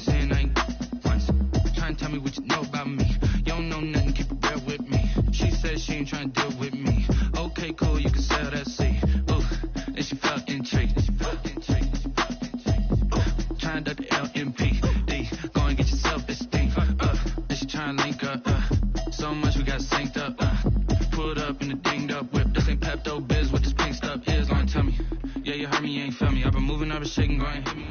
saying I ain't once. Trying to tell me what you know about me. You don't know nothing, keep it real with me. She said she ain't trying to deal with me. Okay, cool, you can sell that seed. Ooh, and she felt intrigued. Trying to duck the LMPD. Go and get yourself esteem. And she trying to link up. So much we got synced up. Pulled up in the dinged up whip. This ain't Pepto Biz, what this pink stuff is. Long tell me. Yeah, you heard me, you ain't felt me. I've been moving, I've been shaking, go ahead and hit me.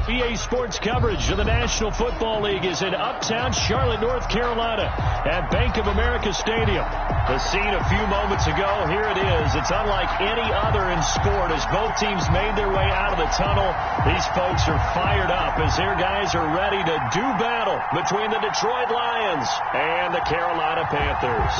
EA Sports coverage of the National Football League is in uptown Charlotte, North Carolina at Bank of America Stadium. The scene a few moments ago, here it is. It's unlike any other in sport as both teams made their way out of the tunnel. These folks are fired up as their guys are ready to do battle between the Detroit Lions and the Carolina Panthers.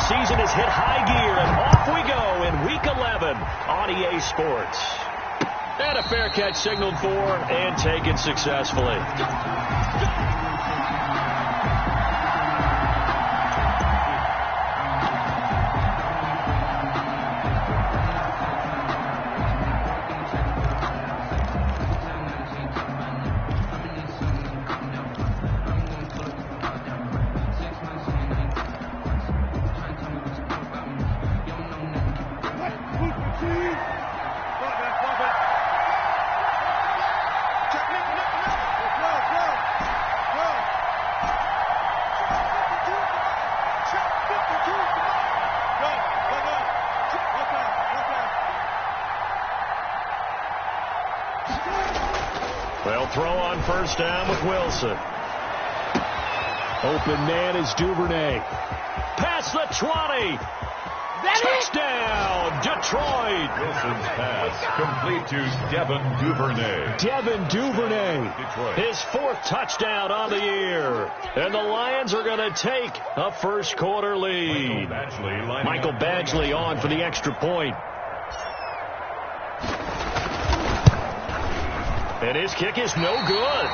Season is hit high gear, and off we go in Week 11 on EA Sports. And a fair catch signaled for and taken successfully. They'll throw on first down with Wilson. Open man is Duvernay. Past the 20. Touchdown, Detroit. Wilson's pass complete to Devin Duvernay. Devin Duvernay, Detroit. His fourth touchdown on the year. And the Lions are going to take a first quarter lead. Michael Badgley on for the extra point. And his kick is no good.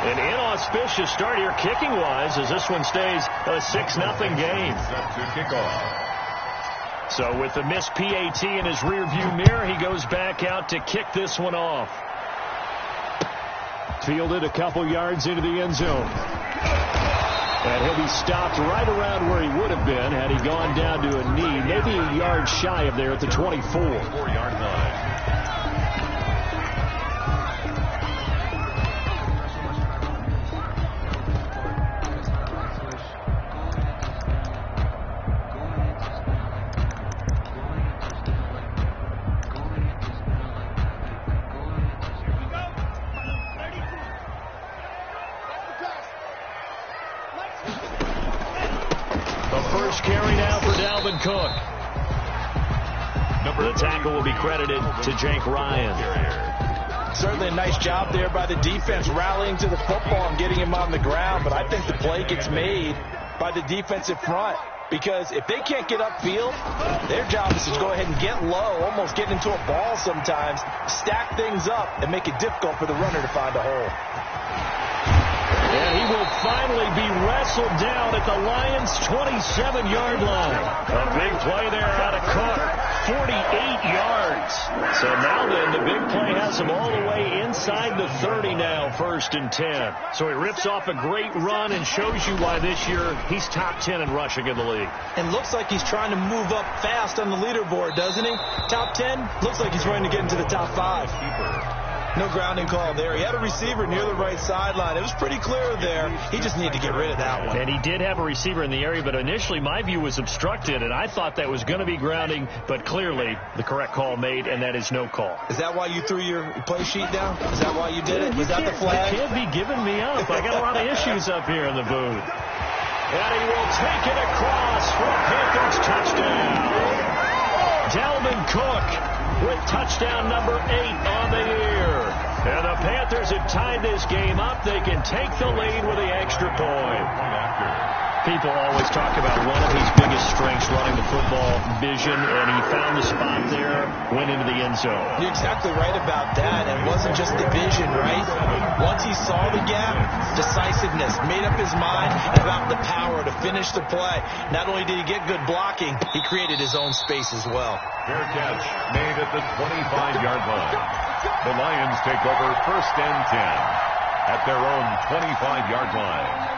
An inauspicious start here kicking-wise as this one stays a 6-0 game. Set to kick off. So with the missed PAT in his rearview mirror, he goes back out to kick this one off. Fielded a couple yards into the end zone. And he'll be stopped right around where he would have been had he gone down to a knee, maybe a yard shy of there at the 24. 4-yard line. Carry now for Dalvin Cook. The tackle will be credited to Jake Ryan. Certainly a nice job there by the defense rallying to the football and getting him on the ground, but I think the play gets made by the defensive front because if they can't get upfield, their job is to go ahead and get low, almost get into a ball sometimes, stack things up, and make it difficult for the runner to find a hole. And he will finally be wrestled down at the Lions' 27-yard line. A big play there out of Cook, 48 yards. So now then, the big play has him all the way inside the 30 now, 1st and 10. So he rips off a great run and shows you why this year he's top 10 in rushing in the league. And looks like he's trying to move up fast on the leaderboard, doesn't he? Top 10, looks like he's trying to get into the top 5. No grounding call there. He had a receiver near the right sideline. It was pretty clear there. He just needed to get rid of that one. And he did have a receiver in the area, but initially my view was obstructed, and I thought that was going to be grounding, but clearly the correct call made, and that is no call. Is that why you threw your play sheet down? Is that why you did it? Was that the flag? You can't be giving me up. I got a lot of issues up here in the booth. And he will take it across for a Panthers touchdown. Dalvin Cook with touchdown number 8 on the year. And the Panthers have tied this game up. They can take the lead with the extra point. People always talk about one of his biggest strengths running the football vision, and he found the spot there, went into the end zone. You're exactly right about that. And it wasn't just the vision, right? Once he saw the gap, decisiveness, made up his mind about the power to finish the play. Not only did he get good blocking, he created his own space as well. Fair catch made at the 25-yard line. The Lions take over 1st and 10 at their own 25-yard line.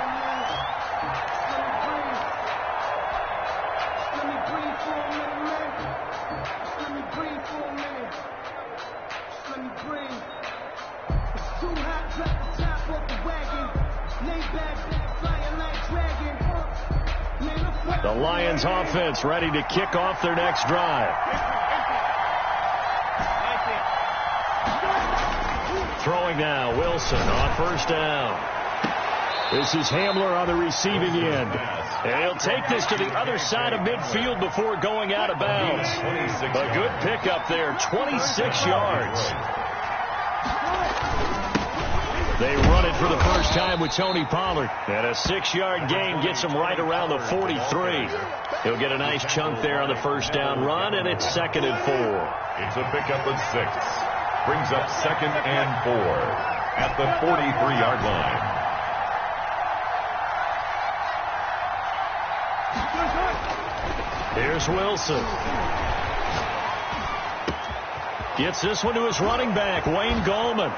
The Lions offense ready to kick off their next drive. Throwing now, Wilson on 1st down. This is Hamler on the receiving end. And he'll take this to the other side of midfield before going out of bounds. A good pickup there, 26 yards. They run it for the first time with Tony Pollard. And a 6-yard gain gets him right around the 43. He'll get a nice chunk there on the 1st down run, and it's 2nd and 4. It's a pickup of 6. Brings up 2nd and 4 at the 43-yard line. Here's Wilson. Gets this one to his running back, Wayne Gallman.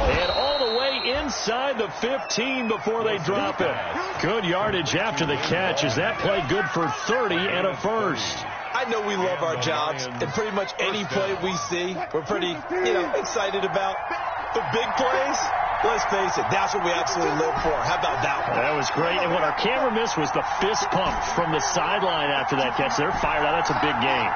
And all the way inside the 15 before they drop it. Good yardage after the catch as that play good for 30 and a first. I know we love our jobs, and pretty much any play we see, we're pretty, excited about. But big plays, let's face it, that's what we absolutely live for. How about that one? That was great, and what our camera missed was the fist pump from the sideline after that catch. They're fired out. That's a big game.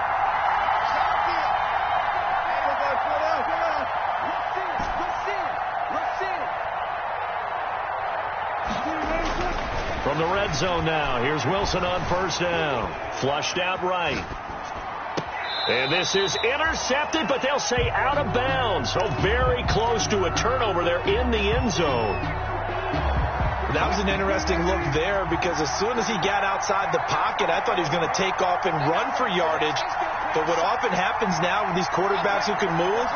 From the red zone now, here's Wilson on 1st down. Flushed out right. And this is intercepted, but they'll say out of bounds. So very close to a turnover there in the end zone. That was an interesting look there because as soon as he got outside the pocket, I thought he was going to take off and run for yardage. But what often happens now with these quarterbacks who can move,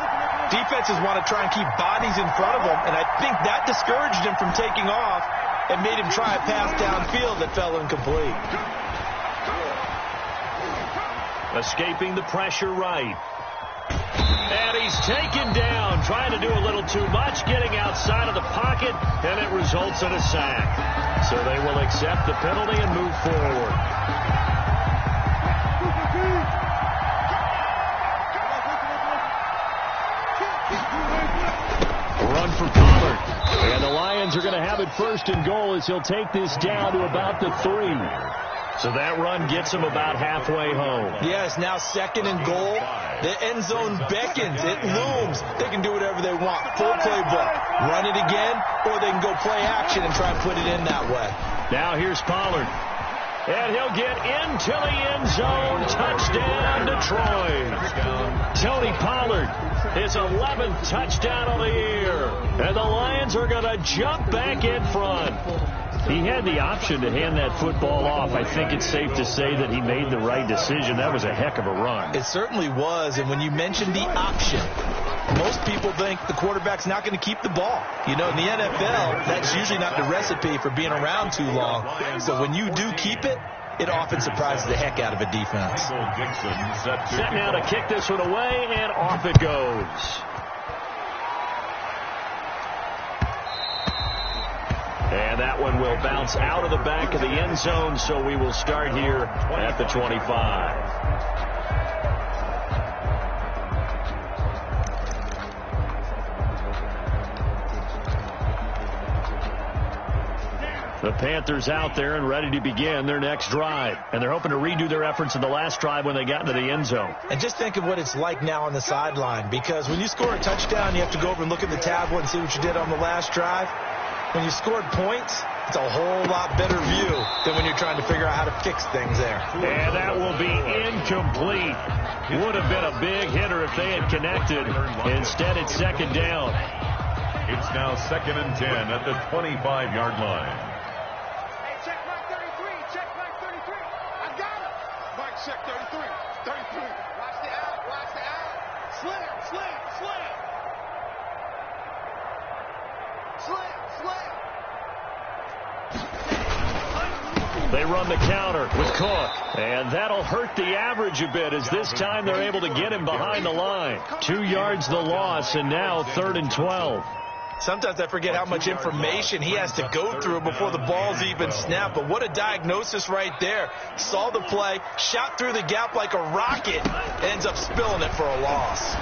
defenses want to try and keep bodies in front of them, and I think that discouraged him from taking off and made him try a pass downfield that fell incomplete. Escaping the pressure right. And he's taken down, trying to do a little too much, getting outside of the pocket, and it results in a sack. So they will accept the penalty and move forward. Run for Pollard. And the Lions are going to have it 1st and goal as he'll take this down to about the 3. So that run gets him about halfway home. Yes, now 2nd and goal. The end zone beckons. It looms. They can do whatever they want. Full playbook. Run it again, or they can go play action and try and put it in that way. Now here's Pollard. And he'll get into the end zone. Touchdown, Detroit. Tony Pollard, his 11th touchdown of the year. And the Lions are going to jump back in front. He had the option to hand that football off. I think it's safe to say that he made the right decision. That was a heck of a run. It certainly was. And when you mentioned the option, most people think the quarterback's not going to keep the ball. In the NFL, that's usually not the recipe for being around too long. So when you do keep it, it often surprises the heck out of a defense. Set now to kick this one away, and off it goes. And that one will bounce out of the back of the end zone, so we will start here at the 25. The Panthers out there and ready to begin their next drive. And they're hoping to redo their efforts in the last drive when they got into the end zone. And just think of what it's like now on the sideline, because when you score a touchdown, you have to go over and look at the tablet and see what you did on the last drive. When you scored points, it's a whole lot better view than when you're trying to figure out how to fix things there. And that will be incomplete. Would have been a big hitter if they had connected. Instead, it's 2nd down. It's now 2nd and 10 at the 25-yard line. Hey, check my 33. Check my 33. I got him. Check 33. 33. Watch the out. Watch the out. Slam. Slam. Slam. Slam. Slam. They run the counter with Cook. And that'll hurt the average a bit as this time they're able to get him behind the line. 2 yards the loss, and now 3rd and 12. Sometimes I forget how much information he has to go through before the ball's even snapped. But what a diagnosis right there. Saw the play, shot through the gap like a rocket, ends up spilling it for a loss.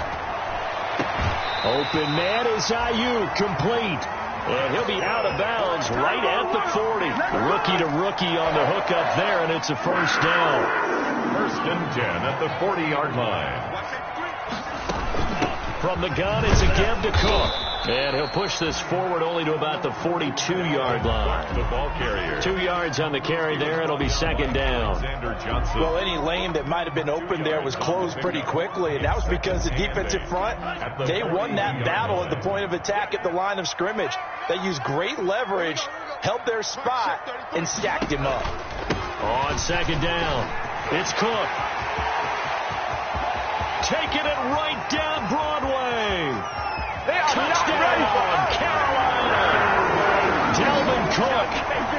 Open man is Ayuk, complete. And he'll be out of bounds right at the 40. Rookie to rookie on the hookup there, and it's a first down. 1st and 10 at the 40-yard line. From the gun, it's a give to Cook. And he'll push this forward only to about the 42-yard line. The ball carrier. 2 yards on the carry there. It'll be 2nd down. Well, any lane that might have been open there was closed pretty quickly, and that was because the defensive front, they won that battle at the point of attack at the line of scrimmage. They used great leverage, held their spot, and stacked him up. On 2nd down, it's Cook. Taking it right down Broadway. Touchdown, Carolina. Dalvin Cook,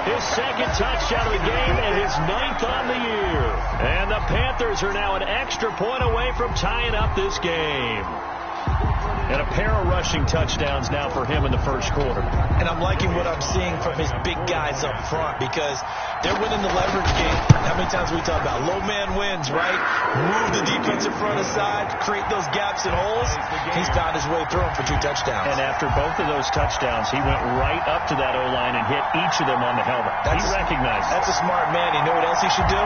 his 2nd touchdown of the game and his 9th on the year. And the Panthers are now an extra point away from tying up this game. And a pair of rushing touchdowns now for him in the first quarter. And I'm liking what I'm seeing from his big guys up front because they're winning the leverage game. How many times we talk about low man wins, right? Move the defensive front aside, create those gaps and holes. He's found his way through them for 2 touchdowns. And after both of those touchdowns, he went right up to that O-line and hit each of them on the helmet. He recognized it. That's a smart man. You know what else he should do?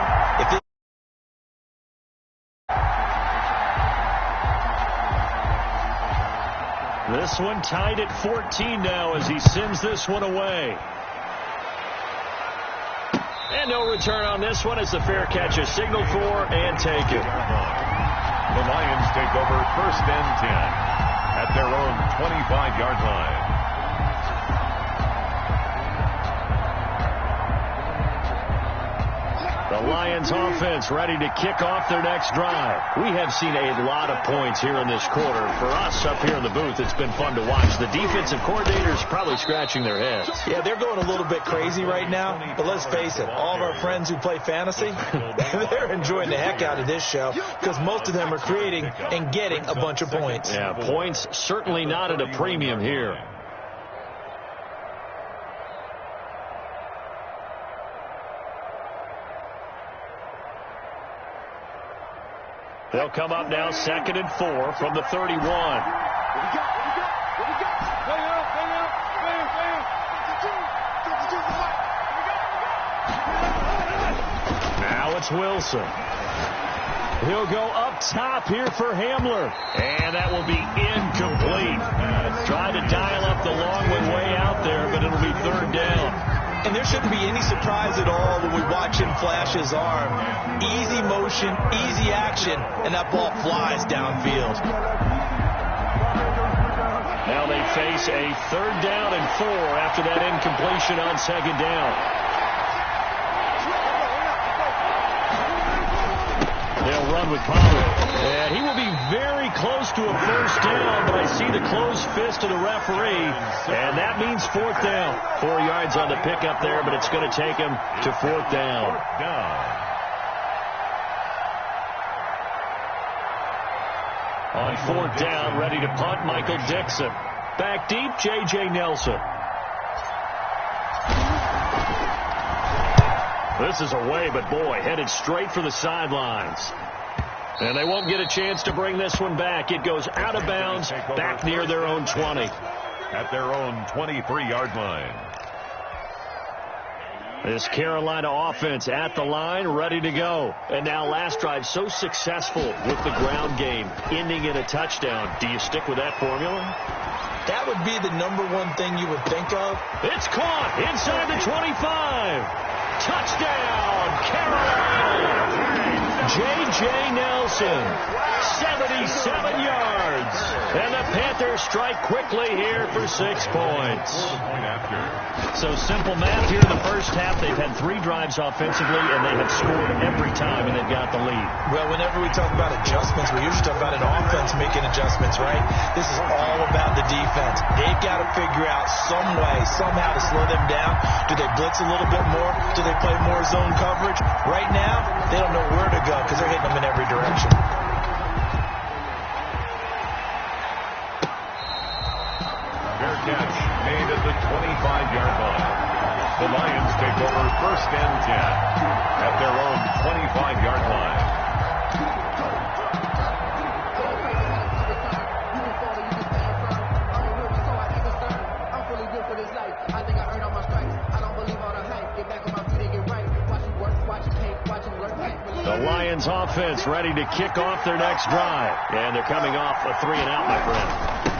This one tied at 14 now as he sends this one away. And no return on this one as the fair catch is signaled for and taken. The Lions take over 1st and 10 at their own 25-yard line. The Lions offense ready to kick off their next drive. We have seen a lot of points here in this quarter. For us up here in the booth, it's been fun to watch. The defensive coordinators probably scratching their heads. Yeah, they're going a little bit crazy right now. But let's face it, all of our friends who play fantasy, they're enjoying the heck out of this show because most of them are creating and getting a bunch of points. Yeah, points certainly not at a premium here. They'll come up now 2nd and 4 from the 31. Now it's Wilson. He'll go up top here for Hamler. And that will be incomplete. Trying to dial up the long way out there, but it'll be 3rd down. And there shouldn't be any surprise at all when we watch him flash his arm. Easy motion, easy action, and that ball flies downfield. Now they face a 3rd down and 4 after that incompletion on 2nd down. They'll run with Pollard. And he will be very close to a 1st down, but I see the closed fist of the referee, and that means 4th down. 4 yards on the pickup there, but it's going to take him to 4th down. On 4th down, ready to punt, Michael Dixon. Back deep, J.J. Nelson. This is away, but boy, headed straight for the sidelines. And they won't get a chance to bring this one back. It goes out of bounds, back near their own 20. At their own 23-yard line. This Carolina offense at the line, ready to go. And now last drive so successful with the ground game, ending in a touchdown. Do you stick with that formula? That would be the #1 thing you would think of. It's caught inside the 25. Touchdown, Carolina! J.J. Nelson 77 yards. And the Panthers strike quickly here for 6 points. So simple math here in the first half. They've had 3 drives offensively, and they have scored every time, and they've got the lead. Well, whenever we talk about adjustments, we usually talk about an offense making adjustments, right? This is all about the defense. They've got to figure out some way, somehow to slow them down. Do they blitz a little bit more? Do they play more zone coverage? Right now, they don't know where to go because they're hitting them in every direction. Fair catch made at the 25-yard line. The Lions take over 1st and 10 at their own 25-yard line. The Lions offense ready to kick off their next drive. And they're coming off a 3-and-out, my friend.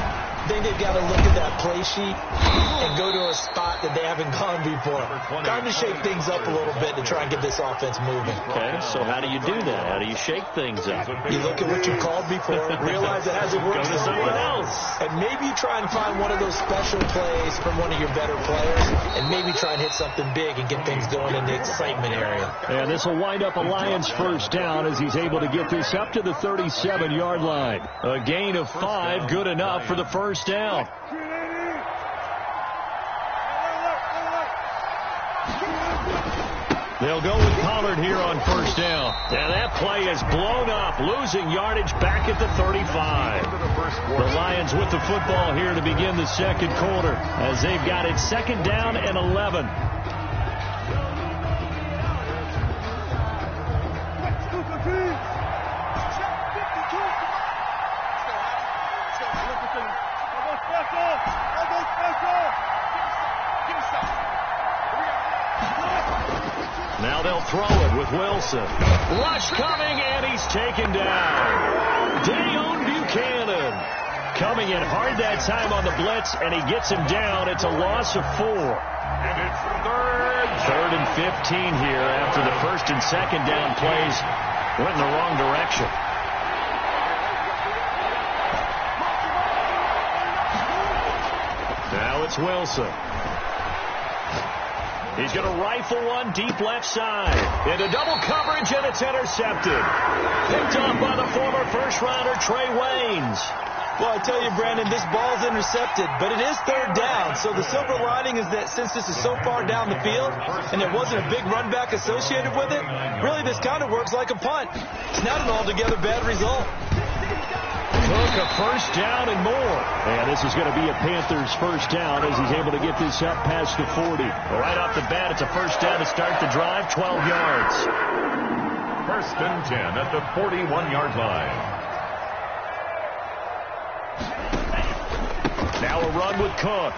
I think they've got to look at that play sheet and go to a spot that they haven't gone before. Time to shake things up a little bit to try and get this offense moving. Okay, so how do you do that? How do you shake things up? You look at what you called before, realize it hasn't worked for someone else. And maybe you try and find one of those special plays from one of your better players, and maybe try and hit something big and get things going in the excitement area. And this will wind up a Lions 1st down as he's able to get this up to the 37-yard line. A gain of 5, good enough for the first down. They'll go with Pollard here on 1st down. And that play is blown up, losing yardage back at the 35. The Lions with the football here to begin the 2nd quarter as they've got it 2nd down and 11. Now they'll throw it with Wilson. Rush coming, and he's taken down. Dayon Buchanan coming in hard that time on the blitz, and he gets him down. It's a loss of 4. And it's 3rd and 15 here after the 1st and 2nd down plays went in the wrong direction. Now it's Wilson. He's going to rifle one deep left side. Into double coverage, and it's intercepted. Picked off by the former first-rounder Trey Waynes. Well, I tell you, Brandon, this ball's intercepted, but it is 3rd down. So the silver lining is that since this is so far down the field and there wasn't a big run back associated with it, really this kind of works like a punt. It's not an altogether bad result. Cook a 1st down and more. And this is going to be a Panthers 1st down as he's able to get this up past the 40. Right off the bat, it's a 1st down to start the drive, 12 yards. 1st and 10 at the 41-yard line. Now a run with Cook.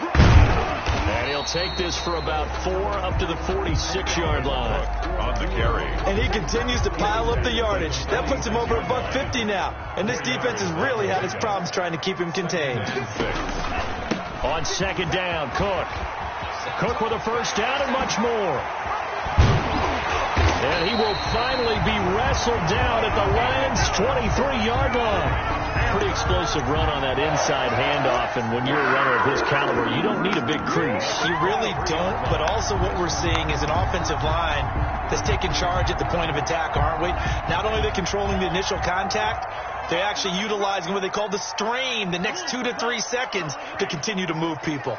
And he'll take this for about 4 up to the 46-yard line. On the carry. And he continues to pile up the yardage. That puts him over $150 now. And this defense has really had its problems trying to keep him contained. On 2nd down, Cook. Cook with a 1st down and much more. And he will finally be wrestled down at the Lions' 23-yard line. Pretty explosive run on that inside handoff, and when you're a runner of his caliber, you don't need a big crease. You really don't, but also what we're seeing is an offensive line that's taking charge at the point of attack, aren't we? Not only are they controlling the initial contact, they're actually utilizing what they call the strain, the next 2 to 3 seconds, to continue to move people.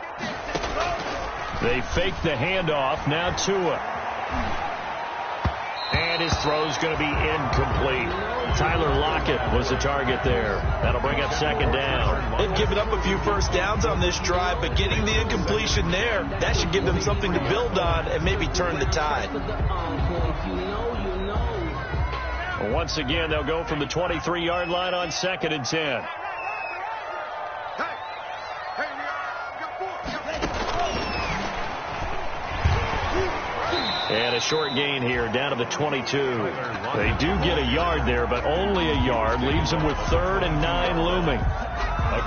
They fake the handoff, now Tua. And his throw's going to be incomplete. Tyler Lockett was the target there. That'll bring up 2nd down. They've given up a few 1st downs on this drive, but getting the incompletion there, that should give them something to build on and maybe turn the tide. Once again, they'll go from the 23-yard line on 2nd and 10. And a short gain here down to the 22. They do get a yard there, but only a yard. Leaves them with 3rd and 9 looming.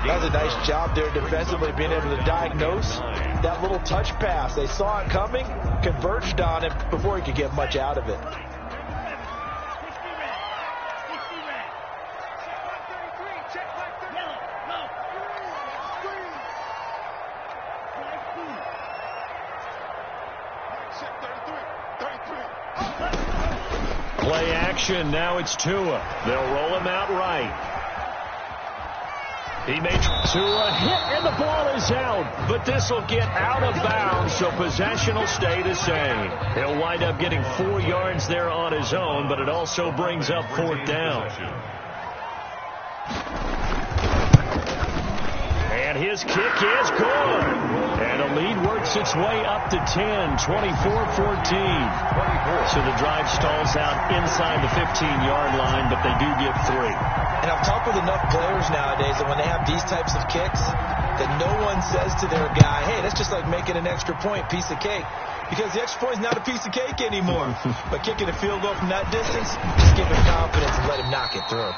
That's a nice job there defensively, being able to diagnose that little touch pass. They saw it coming, converged on it before he could get much out of it. Play action. Now it's Tua. They'll roll him out right. He made Tua hit, and the ball is out. But this will get out of bounds, so possession will stay the same. He'll wind up getting 4 yards there on his own, but it also brings up 4th down. And his kick is good. And a lead works its way up to 10, 24-14. So the drive stalls out inside the 15-yard line, but they do get 3. And I've talked with enough players nowadays that when they have these types of kicks, that no one says to their guy, hey, that's just like making an extra point, piece of cake. Because the extra point is not a piece of cake anymore. But kicking a field goal from that distance, just give him confidence and let him knock it through.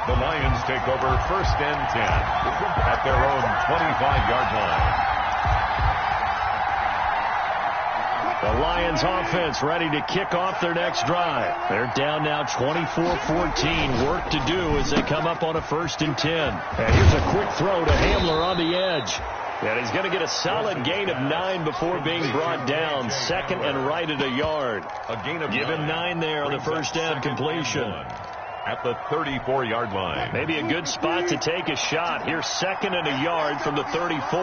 The Lions take over 1st and 10 at their own 25-yard line. The Lions offense ready to kick off their next drive. They're down now 24-14. Work to do as they come up on a 1st and 10. And here's a quick throw to Hamler on the edge. And he's going to get a solid gain of 9 before being brought down. 2nd and right at a yard. Give him 9 there on the 1st down completion. At the 34-yard line. Maybe a good spot to take a shot. Here's 2nd and a yard from the 34.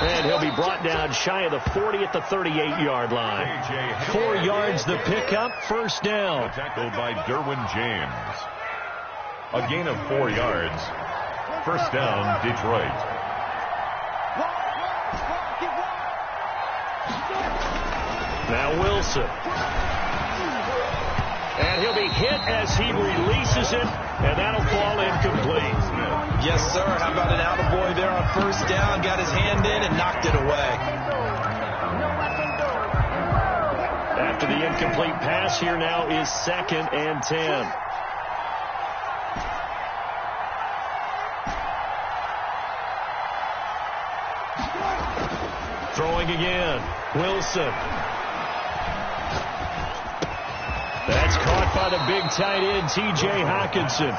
And he'll be brought down shy of the 40 at the 38-yard line. 4 yards the pickup, 1st down. Tackled by Derwin James. A gain of 4 yards. 1st down, Detroit. Now Wilson. And he'll be hit as he releases it, and that'll fall incomplete. Yes, sir. How about an attaboy there on 1st down? Got his hand in and knocked it away. After the incomplete pass, here now is 2nd and 10. Throwing again. Wilson. That's caught by the big tight end, T.J. Hockenson.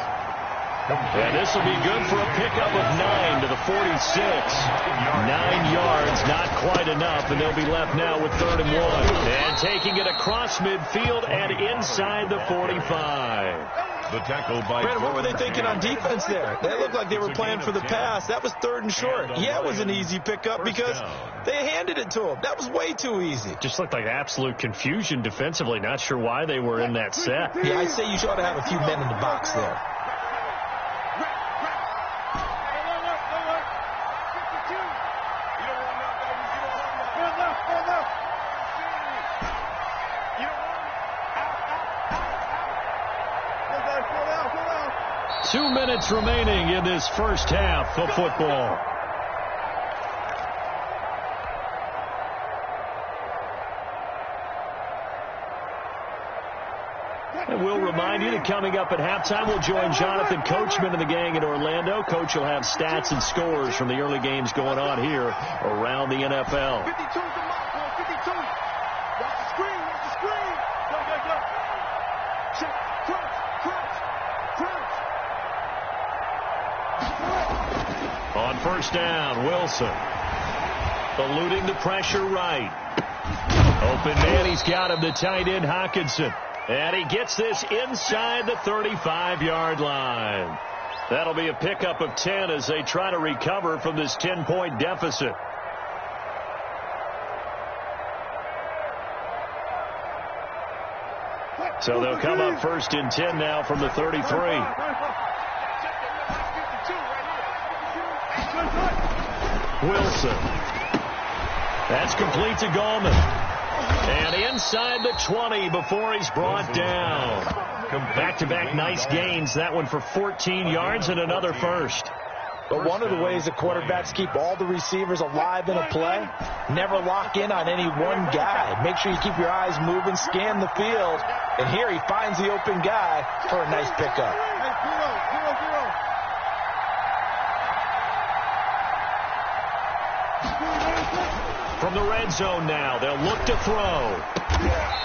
And this will be good for a pickup of 9 to the 46. 9 yards, not quite enough, and they'll be left now with 3rd and 1. And taking it across midfield and inside the 45. The tackle by Brandon, what were they thinking on defense there? They looked like they were playing for the pass. That was 3rd and short. Yeah, it was an easy pickup because they handed it to him. That was way too easy. Just looked like absolute confusion defensively. Not sure why they were in that set. Yeah, I'd say you ought to have a few men in the box there. Two minutes remaining in this 1st half of football. And we'll remind you that coming up at halftime, we'll join Jonathan Coachman and the gang in Orlando. Coach will have stats and scores from the early games going on here around the NFL. 52's the mark, boy. 52. Watch the screen. Watch the screen. Go, go, go. Check. Crunch. Crunch. Crunch. On 1st down, Wilson. Eluding the pressure right. Open man, he's got him, the tight end, Hockenson. And he gets this inside the 35-yard line. That'll be a pickup of 10 as they try to recover from this 10-point deficit. So they'll come up 1st and 10 now from the 33. Wilson. That's complete to Gallman. And inside the 20 before he's brought down. Back-to-back nice gains. That one for 14 yards and another 1st. But one of the ways that quarterbacks keep all the receivers alive in a play, never lock in on any one guy. Make sure you keep your eyes moving, scan the field. And here he finds the open guy for a nice pickup. From the red zone now, they'll look to throw.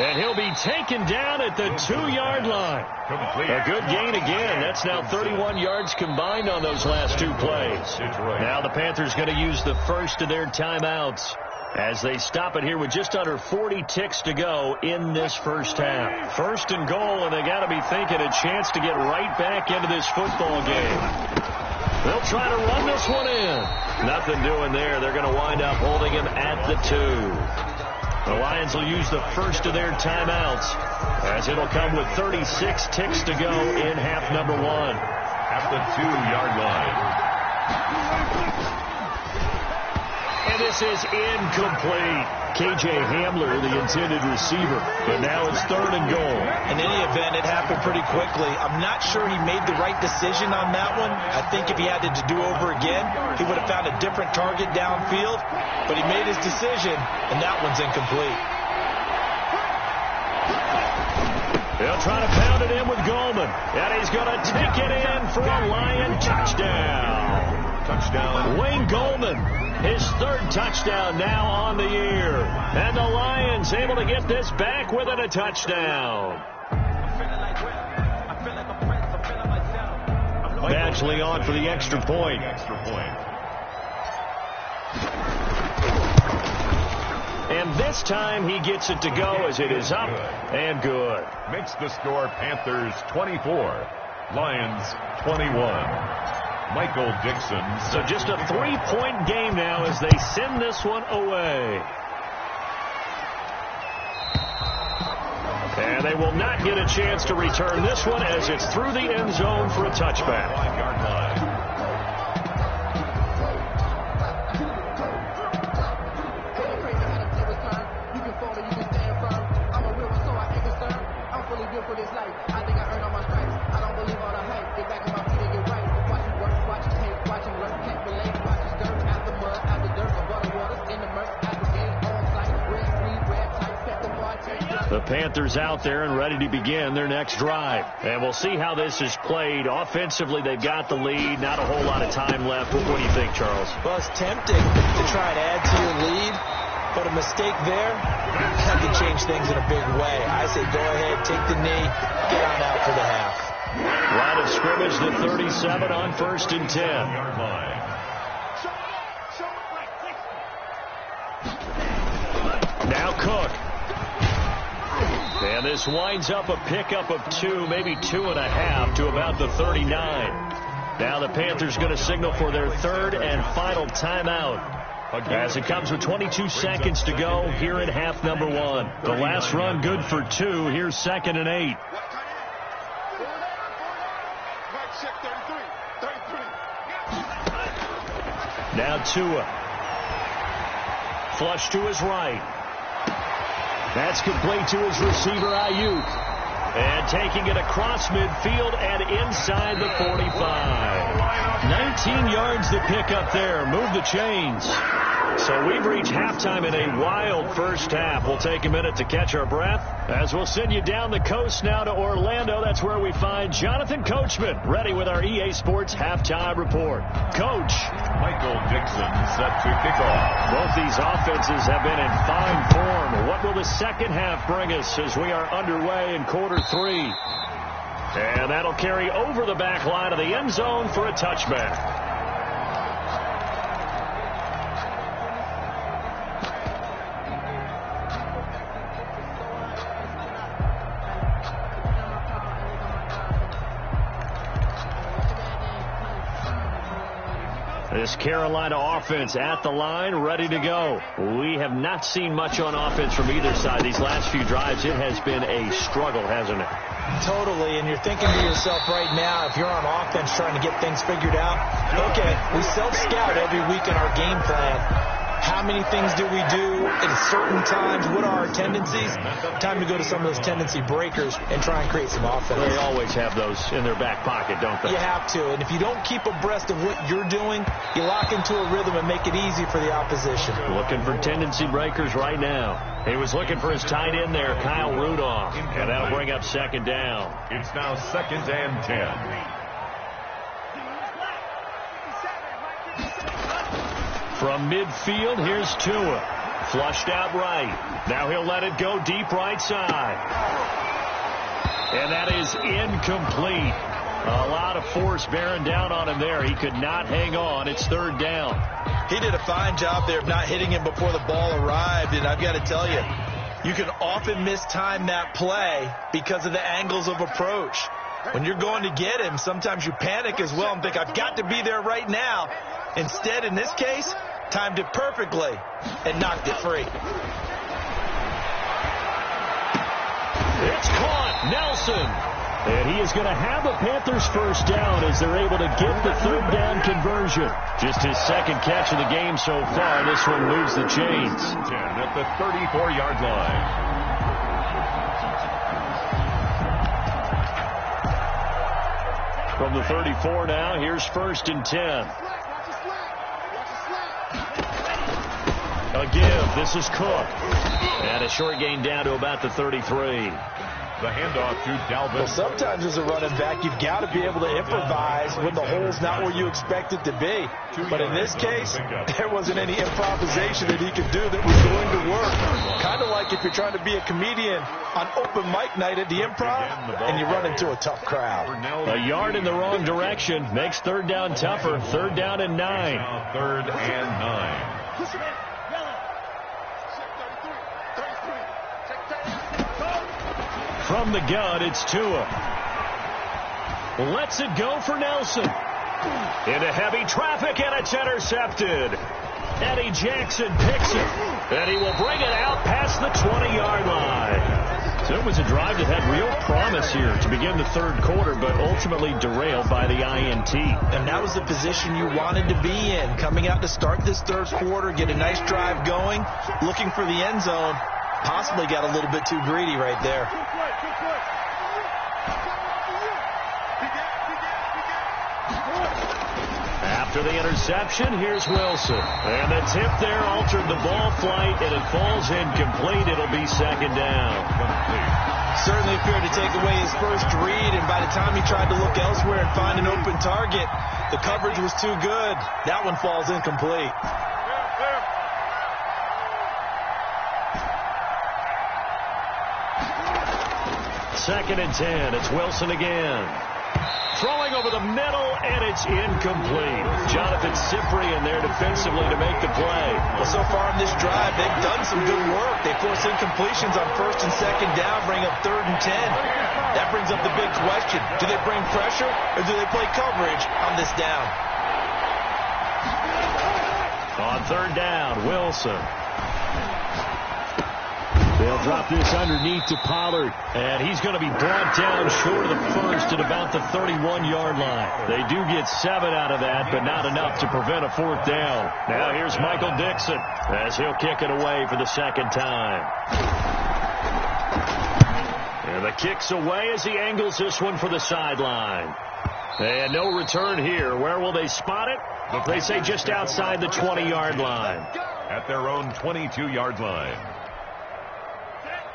And he'll be taken down at the 2-yard line. A good gain again. That's now 31 yards combined on those last 2 plays. Now the Panthers going to use the first of their timeouts as they stop it here with just under 40 ticks to go in this first half. First and goal, and they got to be thinking a chance to get right back into this football game. They'll try to run this one in. Nothing doing there. They're going to wind up holding him at the 2. The Lions will use the first of their timeouts as it'll come with 36 ticks to go in half number 1. At the 2-yard line. And this is incomplete. K.J. Hamler, the intended receiver. But now it's 3rd and goal. In any event, it happened pretty quickly. I'm not sure he made the right decision on that one. I think if he had to do over again, he would have found a different target downfield. But he made his decision, and that one's incomplete. They'll try to pound it in with Goldman. And he's going to take it in for a Lion touchdown. Touchdown. Wayne Goldman, his 3rd touchdown now on the year. And the Lions able to get this back within a touchdown. Badgley on for the extra point. And this time he gets it to go as it is up and good. Makes the score Panthers 24, Lions 21. Michael Dixon. So just a 3-point game now as they send this one away. And they will not get a chance to return this one as it's through the end zone for a touchback. 5-yard line. The Panthers out there and ready to begin their next drive. And we'll see how this is played. Offensively, they've got the lead. Not a whole lot of time left. What do you think, Charles? Well, it's tempting to try and add to your lead, but a mistake there that could change things in a big way. I say go ahead, take the knee, get on out for the half. Line of scrimmage, the 37 on 1st and 10. Now Cook. And this winds up a pickup of 2, maybe 2.5 to about the 39. Now the Panthers going to signal for their 3rd and final timeout as it comes with 22 seconds to go here in half number 1. The last run good for 2. Here's 2nd and 8. Now Tua. Flush to his right. That's complete to his receiver, Ayuk. And taking it across midfield and inside the 45. 19 yards to pick up there. Move the chains. So we've reached halftime in a wild first half. We'll take a minute to catch our breath as we'll send you down the coast now to Orlando. That's where we find Jonathan Coachman ready with our EA Sports halftime report. Coach. Michael Dixon set to kick off. Both these offenses have been in fine form. What will the second half bring us as we are underway in quarter 3? And that'll carry over the back line of the end zone for a touchback. This Carolina offense at the line, ready to go. We have not seen much on offense from either side. These last few drives, it has been a struggle, hasn't it? Totally, and you're thinking to yourself right now, if you're on offense trying to get things figured out, okay, we self-scout every week in our game plan. How many things do we do at certain times? What are our tendencies? Time to go to some of those tendency breakers and try and create some offense. They always have those in their back pocket, don't they? You have to, and if you don't keep abreast of what you're doing, you lock into a rhythm and make it easy for the opposition. Looking for tendency breakers right now. He was looking for his tight end there, Kyle Rudolph, and that'll bring up 2nd down. It's now 2nd and 10. From midfield, here's Tua. Flushed out right. Now he'll let it go deep right side. And that is incomplete. A lot of force bearing down on him there. He could not hang on. It's third down. He did a fine job there of not hitting him before the ball arrived. And I've got to tell you, you can often mistime that play because of the angles of approach. When you're going to get him, sometimes you panic as well and think, I've got to be there right now. Instead, in this case, timed it perfectly and knocked it free. It's caught. Nelson. And he is going to have a Panthers first down as they're able to get the third down conversion. Just his second catch of the game so far. This one moves the chains. 10 at the 34-yard line. From the 34 now, here's first and 10. A give. This is Cook. And a short gain down to about the 33. The handoff to Dalvin. Well, sometimes as a running back, you've got to be able to improvise when the hole's not where you expect it to be. But in this case, there wasn't any improvisation that he could do that was going to work. Kind of like if you're trying to be a comedian on open mic night at the Improv and you run into a tough crowd. A yard in the wrong direction makes third down tougher. Third down and 9. Now third and 9. From the gun, it's Tua. Lets it go for Nelson. Into heavy traffic, and it's intercepted. Eddie Jackson picks it, and he will bring it out past the 20-yard line. So it was a drive that had real promise here to begin the third quarter, but ultimately derailed by the INT. And that was the position you wanted to be in, coming out to start this third quarter, get a nice drive going, looking for the end zone. Possibly got a little bit too greedy right there. After the interception, here's Wilson. And the tip there altered the ball flight, and it falls incomplete. It'll be second down. Certainly appeared to take away his first read, and by the time he tried to look elsewhere and find an open target, the coverage was too good. That one falls incomplete. Second and 10. It's Wilson again. Throwing over the middle, and it's incomplete. Jonathan Cyprien there defensively to make the play. Well, so far in this drive, they've done some good work. They force incompletions on first and second down, bring up third and 10. That brings up the big question. Do they bring pressure, or do they play coverage on this down? On third down, Wilson. They'll drop this underneath to Pollard, and he's going to be brought down short of the first at about the 31-yard line. They do get 7 out of that, but not enough to prevent a fourth down. Now here's Michael Dixon as he'll kick it away for the second time. And the kick's away as he angles this one for the sideline. And no return here. Where will they spot it? They say just outside the 20-yard line. At their own 22-yard line.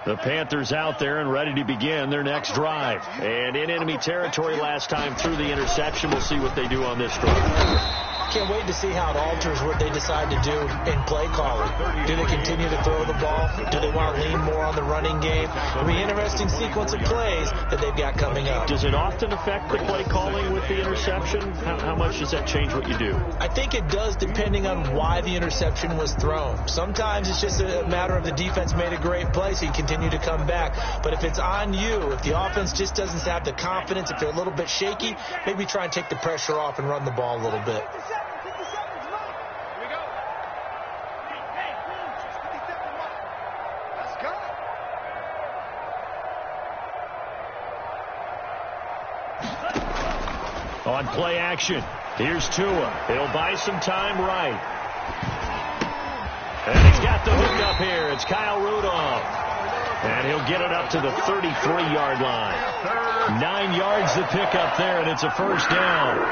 The Panthers out there and ready to begin their next drive. And in enemy territory last time through the interception. We'll see what they do on this drive. Can't wait to see how it alters what they decide to do in play calling. Do they continue to throw the ball? Do they want to lean more on the running game? It'll be an interesting sequence of plays that they've got coming up. Does it often affect the play calling with the interception? How much does that change what you do? I think it does, depending on why the interception was thrown. Sometimes it's just a matter of the defense made a great play, so you continue to come back. But if it's on you, if the offense just doesn't have the confidence, if they're a little bit shaky, maybe try and take the pressure off and run the ball a little bit. On play action, here's Tua. He'll buy some time right. And he's got the hook up here. It's Kyle Rudolph. And he'll get it up to the 33-yard line. 9 yards to pick up there, and it's a first down.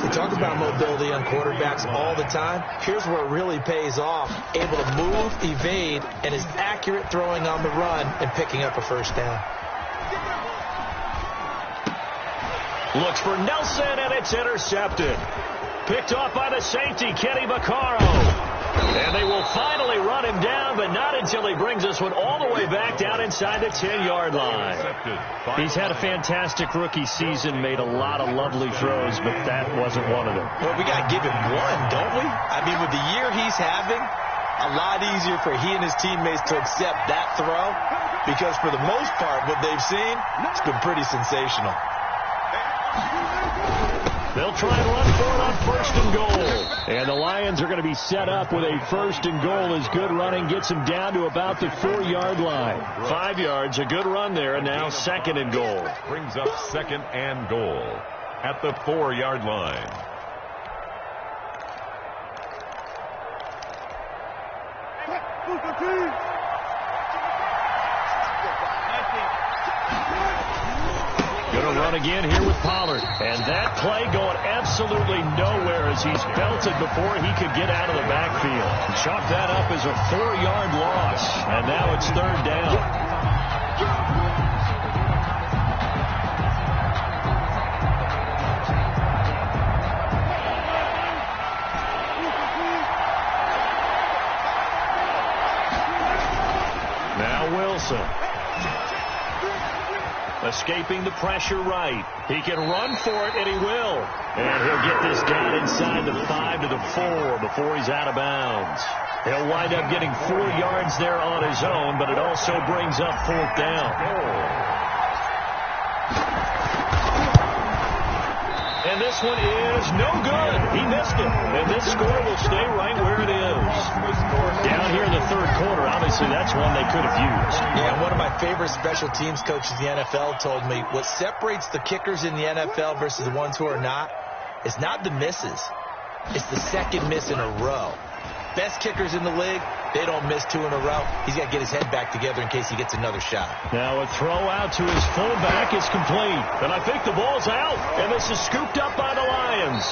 We talk about mobility on quarterbacks all the time. Here's where it really pays off. Able to move, evade, and is accurate throwing on the run and picking up a first down. Looks for Nelson, and it's intercepted. Picked off by the safety, Kenny Vaccaro. And they will finally run him down, but not until he brings this one all the way back down inside the 10-yard line. He's had a fantastic rookie season, made a lot of lovely throws, but that wasn't one of them. Well, we got to give him one, don't we? I mean, with the year he's having, a lot easier for he and his teammates to accept that throw, because for the most part, what they've seen, it's been pretty sensational. They'll try and run for it on 1st and goal. And the Lions are going to be set up with a 1st and goal as good running gets them down to about the 4-yard line. 5 yards, a good run there, and now 2nd and goal. Brings up 2nd and goal at the 4-yard line. Going to run again here with Pollard. And that play going absolutely nowhere as he's belted before he could get out of the backfield. Chalk that up as a 4-yard loss. And now it's 3rd down. Now Wilson. Escaping the pressure right. He can run for it, and he will. And he'll get this down inside the 5 to the 4 before he's out of bounds. He'll wind up getting 4 yards there on his own, but it also brings up 4th down. And this one is no good. He missed it. And this score will stay right where it is. Down here in the 3rd quarter, obviously that's one they could have used. Yeah, one of my favorite special teams coaches in the NFL told me what separates the kickers in the NFL versus the ones who are not is not the misses. It's the 2nd miss in a row. Best kickers in the league, they don't miss 2 in a row. He's got to get his head back together in case he gets another shot. Now a throw out to his fullback is complete. And I think the ball's out. And this is scooped up by the Lions.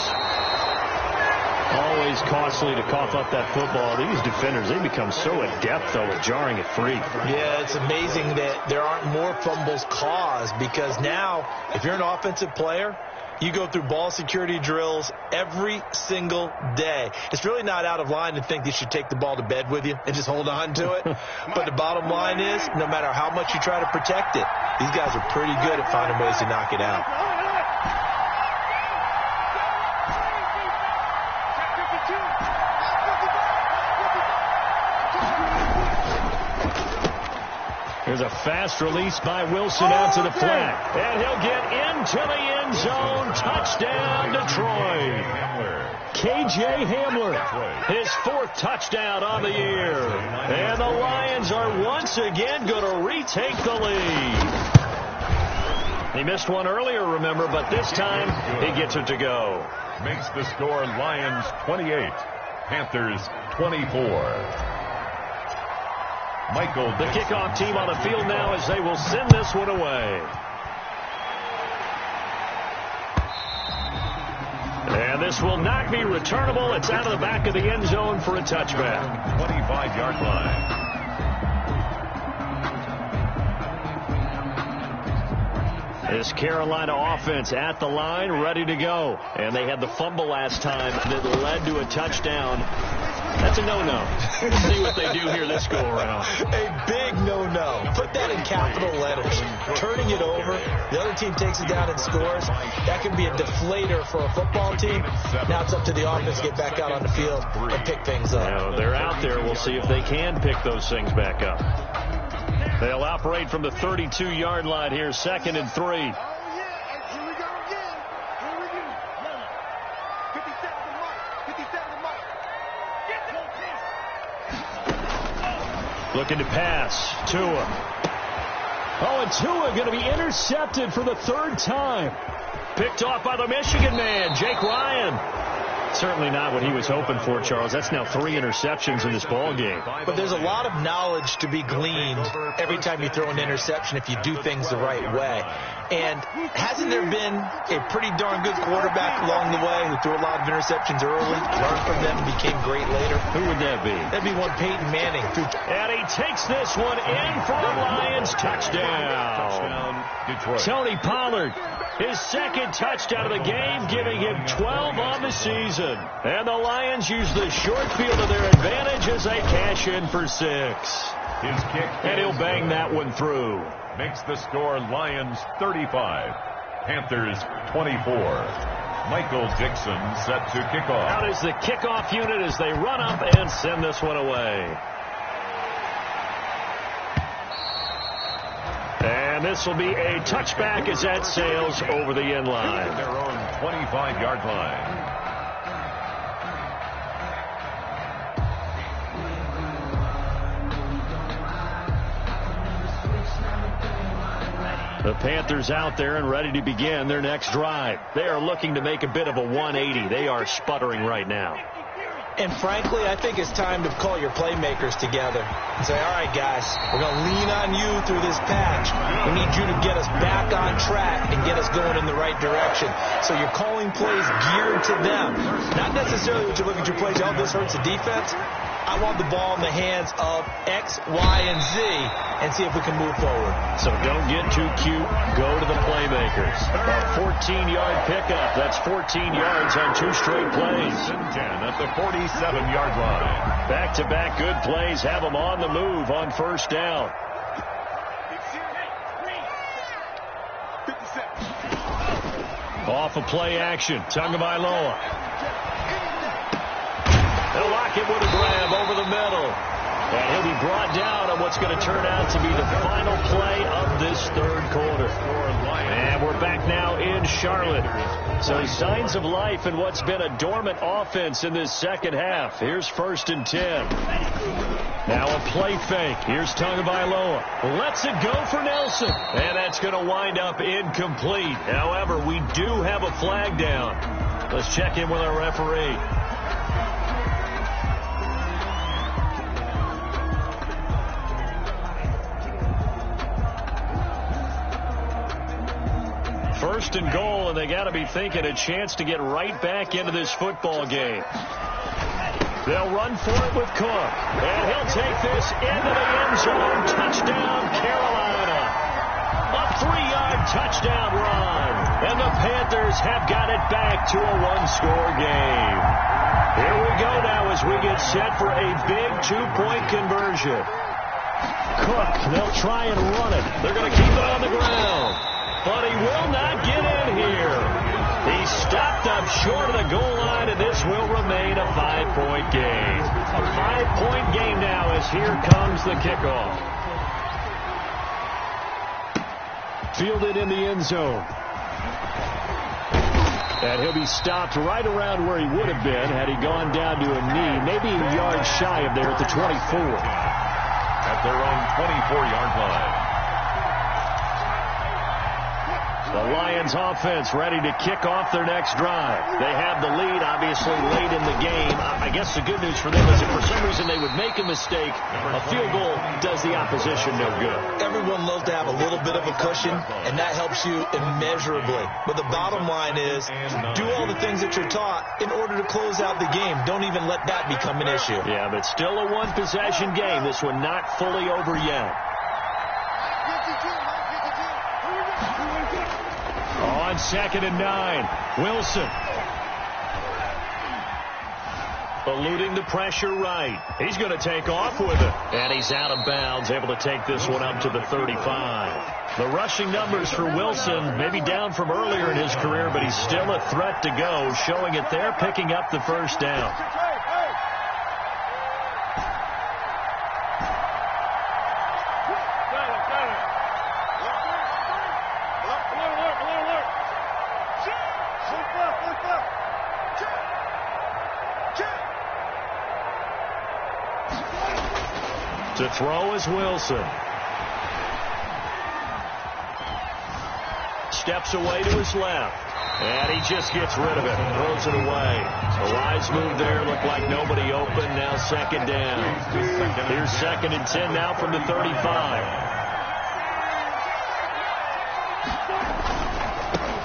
Always costly to cough up that football. These defenders, they become so adept, though, at jarring it free. Yeah, it's amazing that there aren't more fumbles caused, because now, if you're an offensive player, you go through ball security drills every single day. It's really not out of line to think you should take the ball to bed with you and just hold on to it. But the bottom line is, no matter how much you try to protect it, these guys are pretty good at finding ways to knock it out. There's a fast release by Wilson out to the flat. And he'll get into the end zone. Touchdown, Detroit. KJ Hamler, his 4th touchdown on the year. And the Lions are once again going to retake the lead. He missed one earlier, remember, but this time he gets it to go. Makes the score Lions 28, Panthers 24. Michael, the kickoff team on the field now as they will send this one away. And this will not be returnable. It's out of the back of the end zone for a touchback. 25-yard line. This Carolina offense at the line, ready to go. And they had the fumble last time that led to a touchdown. That's a no-no. We'll see what they do here this go-around. A big no-no. Put that in capital letters. Turning it over, the other team takes it down and scores. That can be a deflator for a football team. Now it's up to the offense to get back out on the field and pick things up. Now, they're out there. We'll see if they can pick those things back up. They'll operate from the 32-yard line here, 2nd and 3. Looking to pass. Tua. Oh, and Tua going to be intercepted for the 3rd time. Picked off by the Michigan man, Jake Ryan. Certainly not what he was hoping for, Charles. That's now 3 interceptions in this ball game. But there's a lot of knowledge to be gleaned every time you throw an interception if you do things the right way. And hasn't there been a pretty darn good quarterback along the way who threw a lot of interceptions early, learned from them, and became great later? Who would that be? That'd be one Peyton Manning. And he takes this one in for a Lions touchdown. Detroit. Tony Pollard, his second touchdown of the game, giving him 12 on the season. And the Lions use the short field to their advantage as they cash in for 6. His kick. And he'll bang that one through. Makes the score Lions 35, Panthers 24. Michael Dixon set to kick off. Out is the kickoff unit as they run up and send this one away. And this will be a touchback as that sails over the end line. Their own 25-yard line. The Panthers out there and ready to begin their next drive. They are looking to make a bit of a 180. They are sputtering right now. And frankly, I think it's time to call your playmakers together and say, all right, guys, we're going to lean on you through this patch. We need you to get us back on track and get us going in the right direction. So you're calling plays geared to them. Not necessarily what you look at your plays, oh, this hurts the defense. I want the ball in the hands of X, Y, and Z and see if we can move forward. So don't get too cute. Go to the playmakers. A 14-yard pickup. That's 14 yards on 2 straight plays. 10 at the 47-yard line. Back-to-back good plays have them on the move on first down. Off of play action. Tagovailoa. They'll lock it with a grab over the middle. And he'll be brought down on what's going to turn out to be the final play of this third quarter. And we're back now in Charlotte. So signs of life in what's been a dormant offense in this second half. Here's 1st and 10. Now a play fake. Here's Tagovailoa. Lets it go for Nelson. And that's going to wind up incomplete. However, we do have a flag down. Let's check in with our referee. First and goal, and they got to be thinking a chance to get right back into this football game. They'll run for it with Cook, and he'll take this into the end zone. Touchdown, Carolina. A 3-yard touchdown run, and the Panthers have got it back to a 1-score game. Here we go now as we get set for a big 2-point conversion. Cook, they'll try and run it. They're going to keep it on the ground. But he will not get in here. He stopped up short of the goal line, and this will remain a 5-point game. A 5-point game now as here comes the kickoff. Fielded in the end zone. And he'll be stopped right around where he would have been had he gone down to a knee, maybe a yard shy of there at the 24. At their own 24-yard line. The Lions offense ready to kick off their next drive. They have the lead, obviously, late in the game. I guess the good news for them is if for some reason they would make a mistake, a field goal does the opposition no good. Everyone loves to have a little bit of a cushion, and that helps you immeasurably. But the bottom line is do all the things that you're taught in order to close out the game. Don't even let that become an issue. Yeah, but still a one-possession game. This one not fully over yet. On 2nd and 9, Wilson. Eluding the pressure right. He's going to take off with it. And he's out of bounds, able to take this one up to the 35. The rushing numbers for Wilson, maybe down from earlier in his career, but he's still a threat to go, showing it there, picking up the first down. To throw is Wilson. Steps away to his left. And he just gets rid of it. Throws it away. A wise move there. Looked like nobody open. Now 2nd down. Here's 2nd and 10 now from the 35.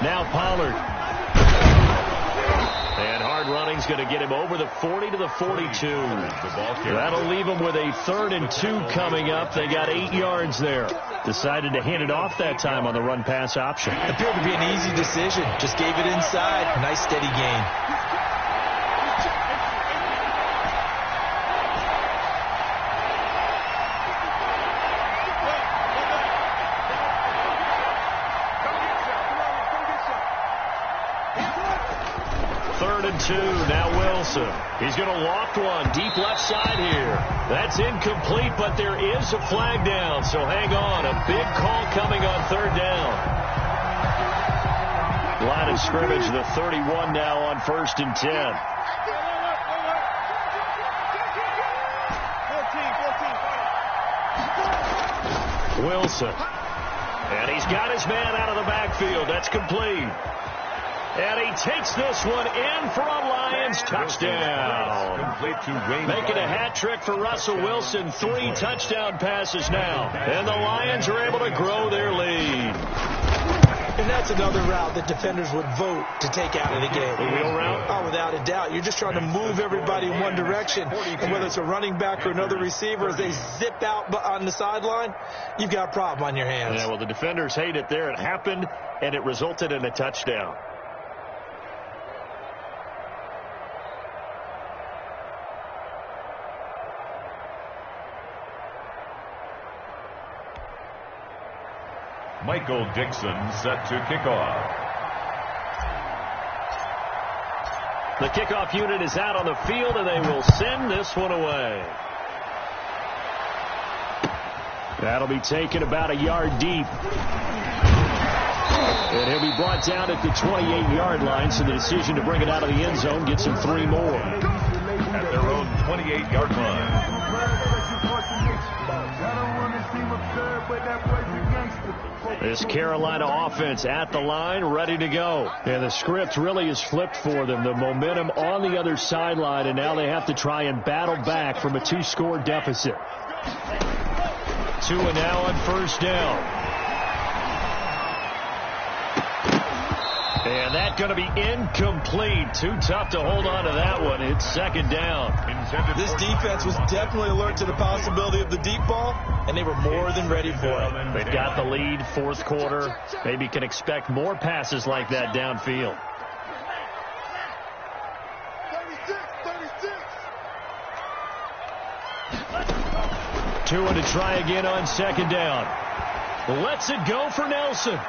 Now Pollard. And hard running's going to get him over the 40 to the 42. That'll leave him with a 3rd and 2 coming up. They got 8 yards there. Decided to hand it off that time on the run-pass option. Appeared to be an easy decision. Just gave it inside. Nice steady gain. Now Wilson. He's going to loft one deep left side here. That's incomplete, but there is a flag down, so hang on. A big call coming on 3rd down. Line of scrimmage, the 31 now on 1st and 10. Wilson. And he's got his man out of the backfield. That's complete. And he takes this one in for a Lions touchdown. Making a hat trick for Russell Wilson. 3 touchdown passes now. And the Lions are able to grow their lead. And that's another route that defenders would vote to take out of the game. The wheel route? Oh, without a doubt. You're just trying to move everybody in one direction. And whether it's a running back or another receiver, as they zip out on the sideline, you've got a problem on your hands. Yeah, well, the defenders hate it there. It happened, and it resulted in a touchdown. Michael Dixon set to kick off. The kickoff unit is out on the field, and they will send this one away. That'll be taken about a yard deep. And he'll be brought down at the 28-yard line, so the decision to bring it out of the end zone gets him 3 more. At their own 28-yard line. This Carolina offense at the line, ready to go. And the script really is flipped for them. The momentum on the other sideline, and now they have to try and battle back from a 2-score deficit. 2 and now on 1st down. And that's going to be incomplete. Too tough to hold on to that one. It's 2nd down. This defense was definitely alert to the possibility of the deep ball, and they were more than ready for it. They've got the lead, 4th quarter. Maybe can expect more passes like that downfield. 2 and to try again on 2nd down. Lets it go for Nelson.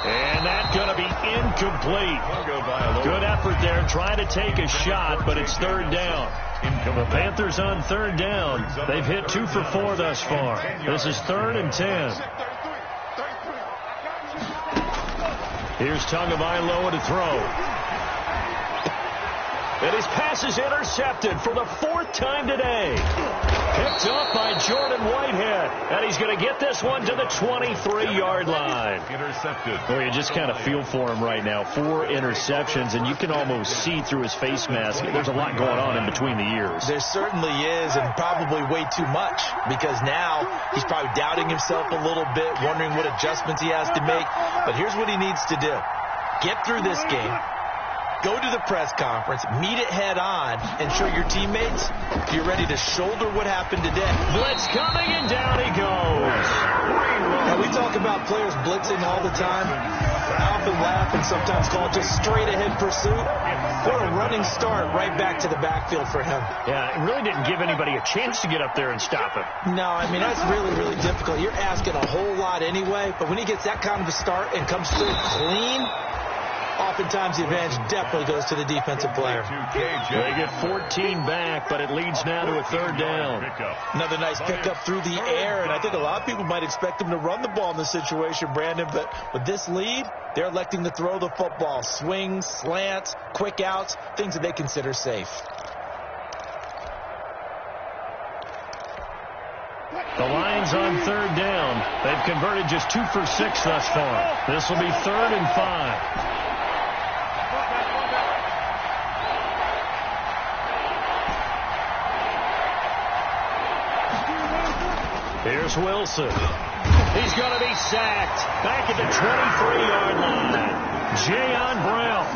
And that's going to be incomplete. Good effort there trying to take a shot, but it's 3rd down. The Panthers on 3rd down. They've hit 2 for 4 thus far. This is 3rd and 10. Here's Tagovailoa to throw. And his pass is intercepted for the 4th time today. Picked up by Jordan Whitehead. And he's going to get this one to the 23-yard line. Intercepted. Well, you just kind of feel for him right now. 4 interceptions, and you can almost see through his face mask. There's a lot going on in between the ears. There certainly is, and probably way too much, because now he's probably doubting himself a little bit, wondering what adjustments he has to make. But here's what he needs to do. Get through this game. Go to the press conference, meet it head on, and show your teammates you're ready to shoulder what happened today. Blitz coming, and down he goes. Now, we talk about players blitzing all the time. I often laugh and sometimes call it just straight-ahead pursuit. What a running start right back to the backfield for him. Yeah, it really didn't give anybody a chance to get up there and stop him. No, I mean, that's really, really difficult. You're asking a whole lot anyway, but when he gets that kind of a start and comes through clean, oftentimes the advantage definitely goes to the defensive player. They get 14 back, but it leads now to a 3rd down. Another nice pickup through the air, and I think a lot of people might expect him to run the ball in this situation, Brandon, but with this lead, they're electing to throw the football. Swings, slants, quick outs, things that they consider safe. The Lions on 3rd down. They've converted just 2 for 6 thus far. This will be 3rd and 5. Here's Wilson. He's going to be sacked back at the 23-yard line. Jayon Brown.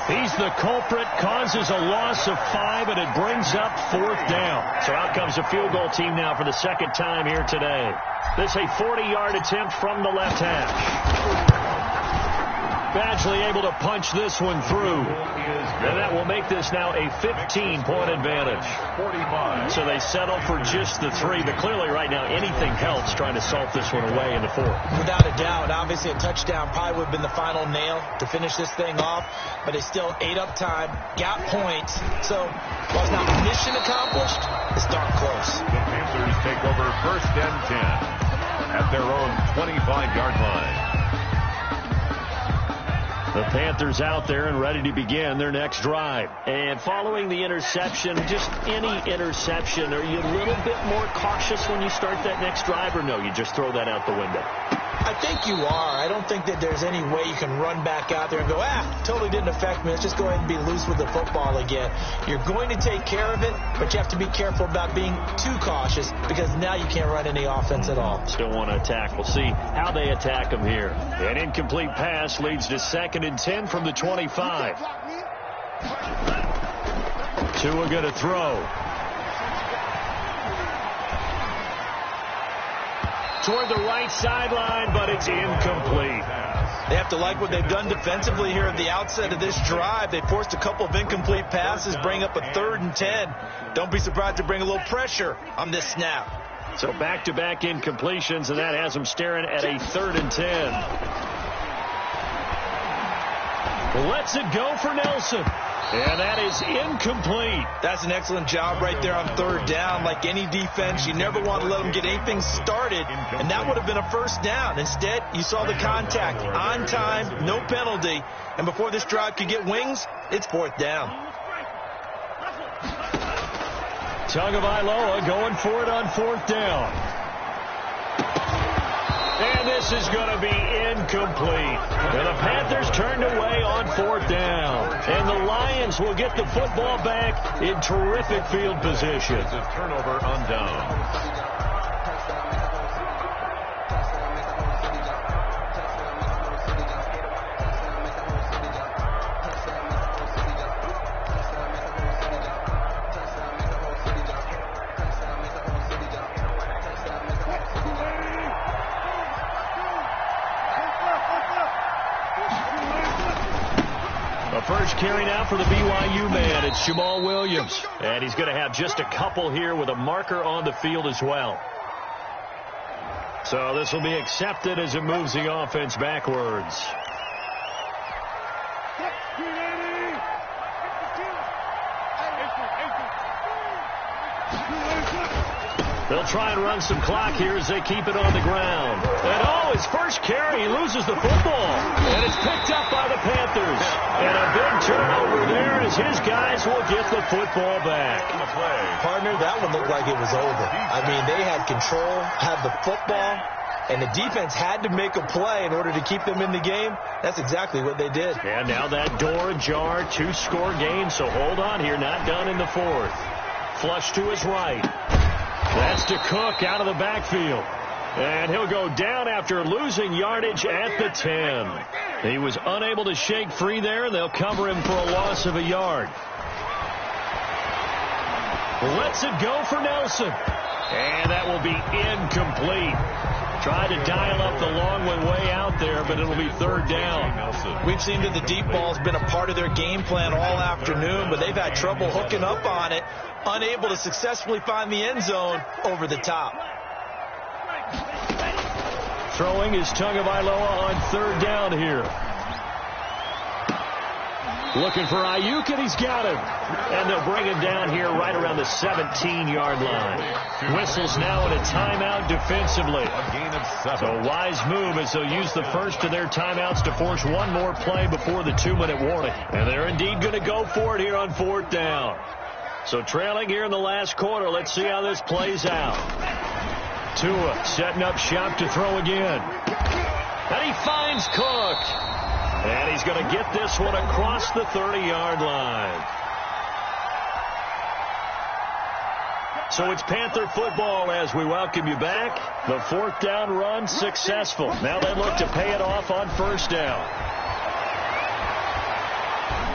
He's the culprit, causes a loss of 5, and it brings up 4th down. So out comes a field goal team now for the second time here today. This a 40-yard attempt from the left hash. Badgley able to punch this one through. And that will make this now a 15-point advantage. 45. So they settle for just the 3, but clearly right now anything helps trying to salt this one away in the 4th. Without a doubt, obviously a touchdown probably would have been the final nail to finish this thing off, but it's still ate up time, got points. So while it's not mission accomplished, it's darn close. The Panthers take over 1st and 10 at their own 25-yard line. The Panthers out there and ready to begin their next drive. And following the interception, just any interception, are you a little bit more cautious when you start that next drive, or no, you just throw that out the window? I think you are. I don't think that there's any way you can run back out there and go, totally didn't affect me. Let's just go ahead and be loose with the football again. You're going to take care of it, but you have to be careful about being too cautious because now you can't run any offense at all. Still want to attack. We'll see how they attack them here. An incomplete pass leads to 2nd and 10 from the 25. Tua going to throw. Toward the right sideline, but it's incomplete. They have to like what they've done defensively here at the outset of this drive. They forced a couple of incomplete passes, bring up a 3rd and 10. Don't be surprised to bring a little pressure on this snap. So back-to-back incompletions, and that has them staring at a 3rd and 10. Lets it go for Nelson. And that is incomplete. That's an excellent job right there on 3rd down. Like any defense, you never want to let them get anything started, and that would have been a 1st down. Instead, you saw the contact on time, no penalty, and before this drive could get wings, it's 4th down. Tagovailoa going for it on 4th down. And this is going to be incomplete. And the Panthers turned away on 4th down. And the Lions will get the football back in terrific field position. It's a turnover on down. First carry now for the BYU man. It's Jamal Williams. And he's going to have just a couple here with a marker on the field as well. So this will be accepted as it moves the offense backwards. They'll try and run some clock here as they keep it on the ground. And his first carry, he loses the football. And it's picked up by the Panthers. And a big turnover there as his guys will get the football back. Partner, that one looked like it was over. I mean, they had control, had the football, and the defense had to make a play in order to keep them in the game. That's exactly what they did. And now that door ajar, 2-score game, so hold on here, not done in the 4th. Flush to his right. That's to Cook out of the backfield. And he'll go down after losing yardage at the 10. He was unable to shake free there, and they'll cover him for a loss of a yard. Lets it go for Nelson. And that will be incomplete. Tried to dial up the long one way out there, but it'll be 3rd down. We've seen that the deep ball has been a part of their game plan all afternoon, but they've had trouble hooking up on it, unable to successfully find the end zone over the top. Throwing is Tagovailoa on 3rd down here. Looking for Ayuk, and he's got him. And they'll bring him down here right around the 17-yard line. Whistles now in a timeout defensively. A gain of 7. So a wise move as they'll use the first of their timeouts to force one more play before the 2-minute warning. And they're indeed going to go for it here on 4th down. So trailing here in the last quarter. Let's see how this plays out. Tua setting up shop to throw again. And he finds Cook. And he's going to get this one across the 30-yard line. So it's Panther football as we welcome you back. The 4th down run successful. Now they look to pay it off on 1st down.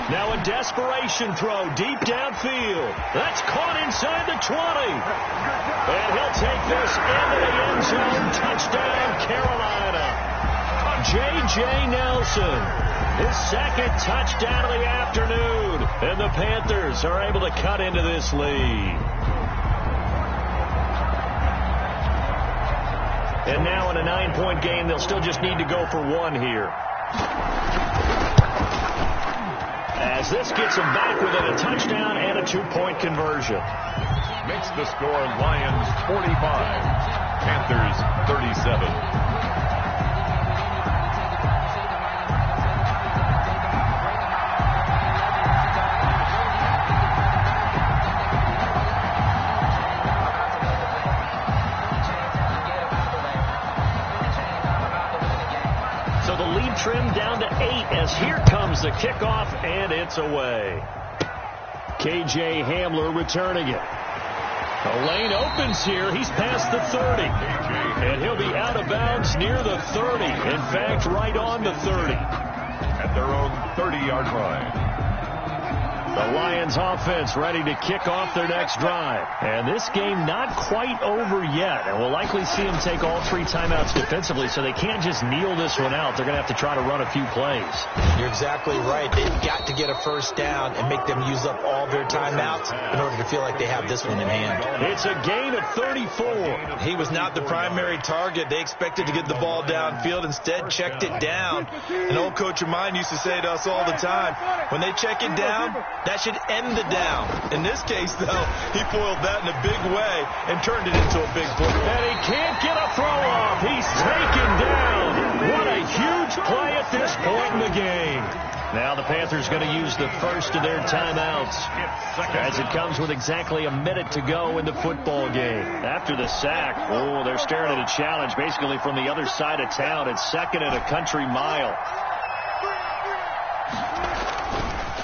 Now a desperation throw deep downfield. That's caught inside the 20. And he'll take this into the end zone. Touchdown, Carolina. J.J. Nelson, his second touchdown of the afternoon. And the Panthers are able to cut into this lead. And now in a 9-point game, they'll still just need to go for one here. As this gets them back within a touchdown and a 2-point conversion. Makes the score Lions 45, Panthers 37. Trimmed down to 8 as here comes the kickoff, and it's away. K.J. Hamler returning it. The lane opens here. He's past the 30. And he'll be out of bounds near the 30. In fact, right on the 30. At their own 30-yard line. The Lions offense ready to kick off their next drive. And this game not quite over yet. And we'll likely see them take all 3 timeouts defensively, so they can't just kneel this one out. They're going to have to try to run a few plays. You're exactly right. They've got to get a first down and make them use up all their timeouts in order to feel like they have this one in hand. It's a gain of 34. He was not the primary target. They expected to get the ball downfield. Instead, checked it down. An old coach of mine used to say to us all the time, when they check it down, that should end the down. In this case, though, he foiled that in a big way and turned it into a big play. And he can't get a throw off. He's taken down. What a huge play at this point in the game. Now the Panthers going to use the first of their timeouts as it comes with exactly a minute to go in the football game. After the sack, they're staring at a challenge basically from the other side of town. It's second and a country mile.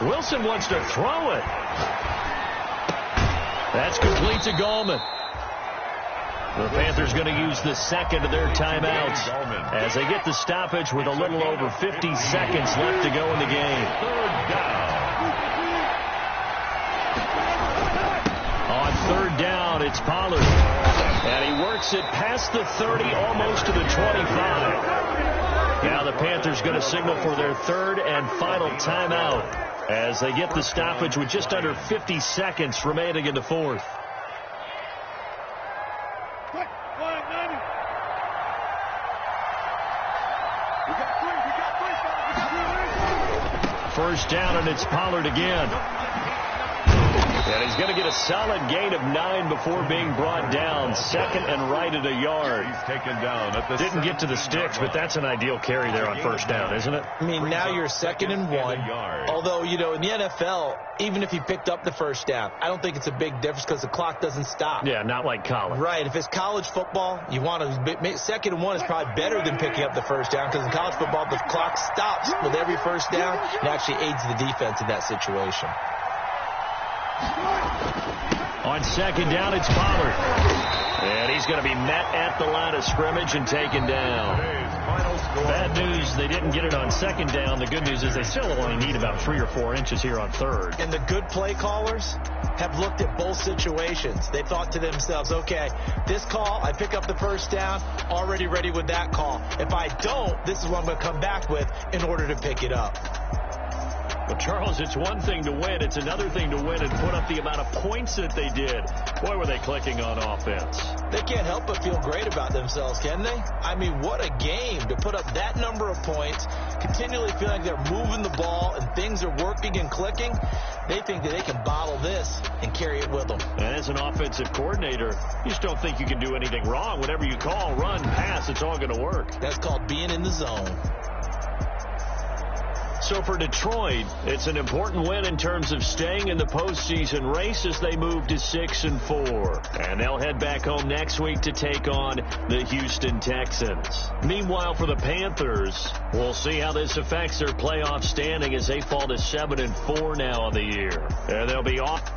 Wilson wants to throw it. That's complete to Gallman. The Panthers going to use the second of their timeouts as they get the stoppage with a little over 50 seconds left to go in the game. On third down, it's Pollard. And he works it past the 30, almost to the 25. Now the Panthers going to signal for their third and final timeout as they get the stoppage with just under 50 seconds remaining in the fourth. First down, and it's Pollard again. And he's going to get a solid gain of 9 before being brought down. Second and right at a yard. He's taken down at the Didn't get to the sticks, but that's an ideal carry there on first down, isn't it? I mean, now you're second and 1. Although, you know, in the NFL, even if you picked up the first down, I don't think it's a big difference because the clock doesn't stop. Yeah, not like college. Right. If it's college football, you want to second and 1 is probably better than picking up the first down because in college football, the clock stops with every first down. It actually aids the defense in that situation. On second down, it's Pollard. And he's going to be met at the line of scrimmage and taken down. Bad news, they didn't get it on second down. The good news is they still only need about 3 or 4 inches here on third. And the good play callers have looked at both situations. They thought to themselves, okay, this call, I pick up the first down, already ready with that call. If I don't, this is what I'm going to come back with in order to pick it up. Well, Charles, it's one thing to win. It's another thing to win and put up the amount of points that they did. Boy, were they clicking on offense. They can't help but feel great about themselves, can they? I mean, what a game to put up that number of points, continually feel like they're moving the ball and things are working and clicking. They think that they can bottle this and carry it with them. And as an offensive coordinator, you just don't think you can do anything wrong. Whatever you call, run, pass, it's all going to work. That's called being in the zone. So for Detroit, it's an important win in terms of staying in the postseason race as they move to 6-4. And they'll head back home next week to take on the Houston Texans. Meanwhile, for the Panthers, we'll see how this affects their playoff standing as they fall to 7-4 now on the year. And they'll be off.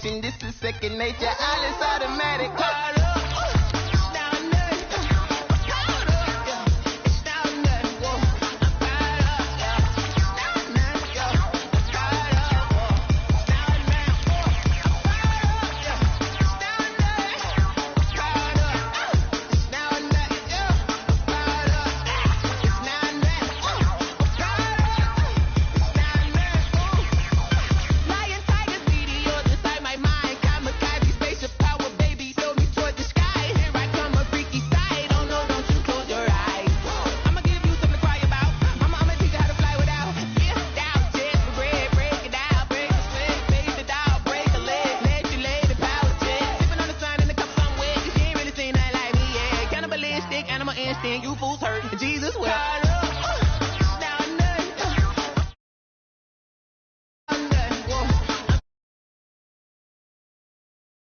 motivation. This is second nature. All is automatic. You fools hurt. Jesus will.